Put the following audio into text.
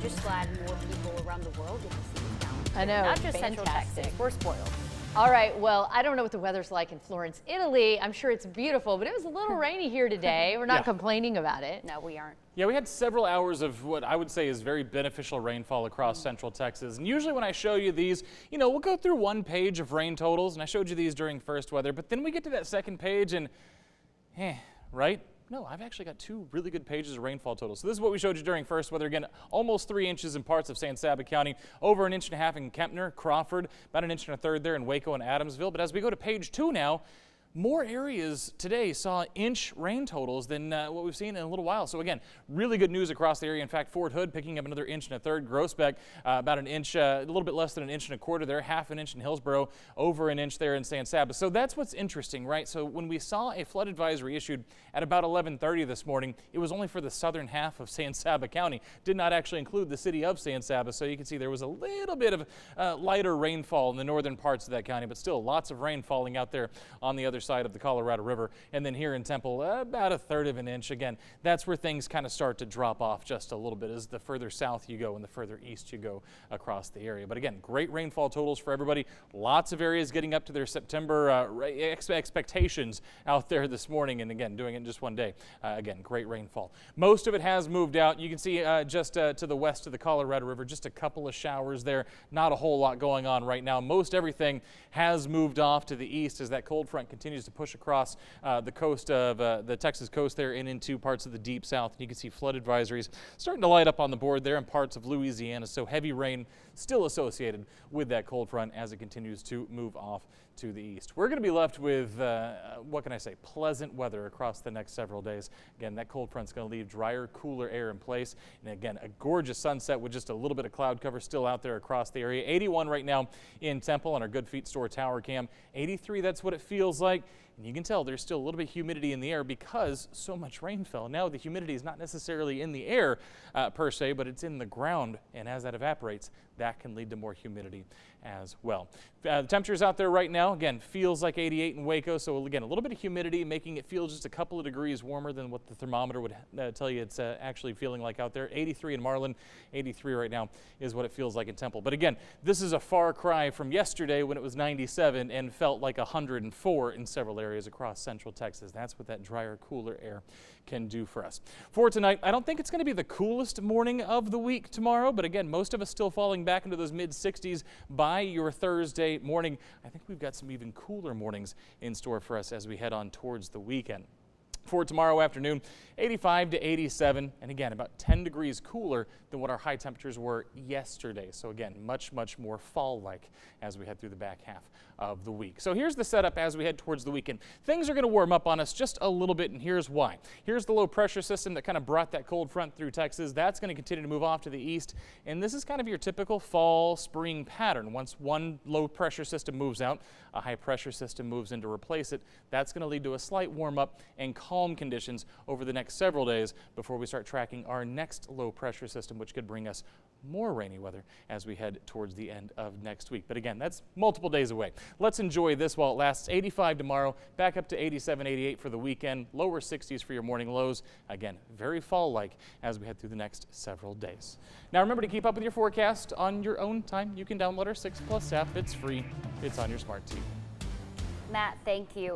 just glad more people around the world get to see this calendar. I know. Not just Central Fantastic. Texas. We're spoiled. All right, well, I don't know what the weather's like in Florence, Italy. I'm sure it's beautiful, but it was a little rainy here today. We're not complaining about it. No, we aren't. Yeah, we had several hours of what I would say is very beneficial rainfall across central Texas. And usually when I show you these, we'll go through one page of rain totals, and I showed you these during first weather, but then we get to that second page and, right? No, I've actually got two really good pages of rainfall totals. So this is what we showed you during first weather. Again, almost 3 inches in parts of San Saba County, over 1.5 inches in Kempner, Crawford, about 1 1/3 inches there in Waco and Adamsville. But as we go to page 2 now, more areas today saw inch rain totals than what we've seen in a little while. So again, really good news across the area. In fact, Fort Hood picking up another 1.3 inches. Groesbeck about 1 inch, a little bit less than 1.25 inches there, 1/2 inch in Hillsboro, over 1 inch there in San Saba. So that's what's interesting, right? So when we saw a flood advisory issued at about 11:30 this morning, it was only for the southern half of San Saba County. Did not actually include the city of San Saba. So you can see there was a little bit of lighter rainfall in the northern parts of that county, but still lots of rain falling out there on the other side of the Colorado River. And then here in Temple, about 1/3 of an inch. Again, that's where things kind of start to drop off just a little bit as the further south you go and the further east you go across the area. But again, great rainfall totals for everybody. Lots of areas getting up to their September expectations out there this morning. And again, doing it in just one day. Again, great rainfall. Most of it has moved out. You can see just to the west of the Colorado River, just a couple of showers there. Not a whole lot going on right now. Most everything has moved off to the east as that cold front continues to push across the coast of the Texas coast there and into parts of the deep south. And you can see flood advisories starting to light up on the board there in parts of Louisiana. So heavy rain still associated with that cold front as it continues to move off to the east. We're going to be left with, what can I say, pleasant weather across the next several days. Again, that cold front's going to leave drier, cooler air in place. And again, a gorgeous sunset with just a little bit of cloud cover still out there across the area. 81 right now in Temple on our Good Feet Store tower cam. 83, that's what it feels like. And you can tell there's still a little bit of humidity in the air because so much rain fell. Now the humidity is not necessarily in the air per se, but it's in the ground. And as that evaporates, that can lead to more humidity as well. The temperatures out there right now, again, feels like 88 in Waco. So again, a little bit of humidity making it feel just a couple of degrees warmer than what the thermometer would tell you it's actually feeling like out there. 83 in Marlin, 83 right now is what it feels like in Temple. But again, this is a far cry from yesterday when it was 97 and felt like 104 in several areas across central Texas. That's what that drier, cooler air can do for us. For tonight, I don't think it's going to be the coolest morning of the week tomorrow, but again, most of us still falling back into those mid-60s by your Thursday morning. I think we've got some even cooler mornings in store for us as we head on towards the weekend. For tomorrow afternoon, 85 to 87, and again, about 10 degrees cooler than what our high temperatures were yesterday. So again, much, much more fall-like as we head through the back half of the week. So here's the setup as we head towards the weekend. Things are going to warm up on us just a little bit, and here's why. Here's the low pressure system that kind of brought that cold front through Texas. That's going to continue to move off to the east, and this is kind of your typical fall, spring pattern. Once one low pressure system moves out, a high pressure system moves in to replace it. That's going to lead to a slight warm up and calm conditions over the next several days before we start tracking our next low pressure system, which could bring us more rainy weather as we head towards the end of next week. But again, that's multiple days away. Let's enjoy this while it lasts. 85 tomorrow, back up to 87, 88 for the weekend, lower 60s for your morning lows. Again, very fall-like as we head through the next several days. Now remember to keep up with your forecast on your own time. You can download our 6 Plus app. It's free. It's on your smart TV. Matt, thank you.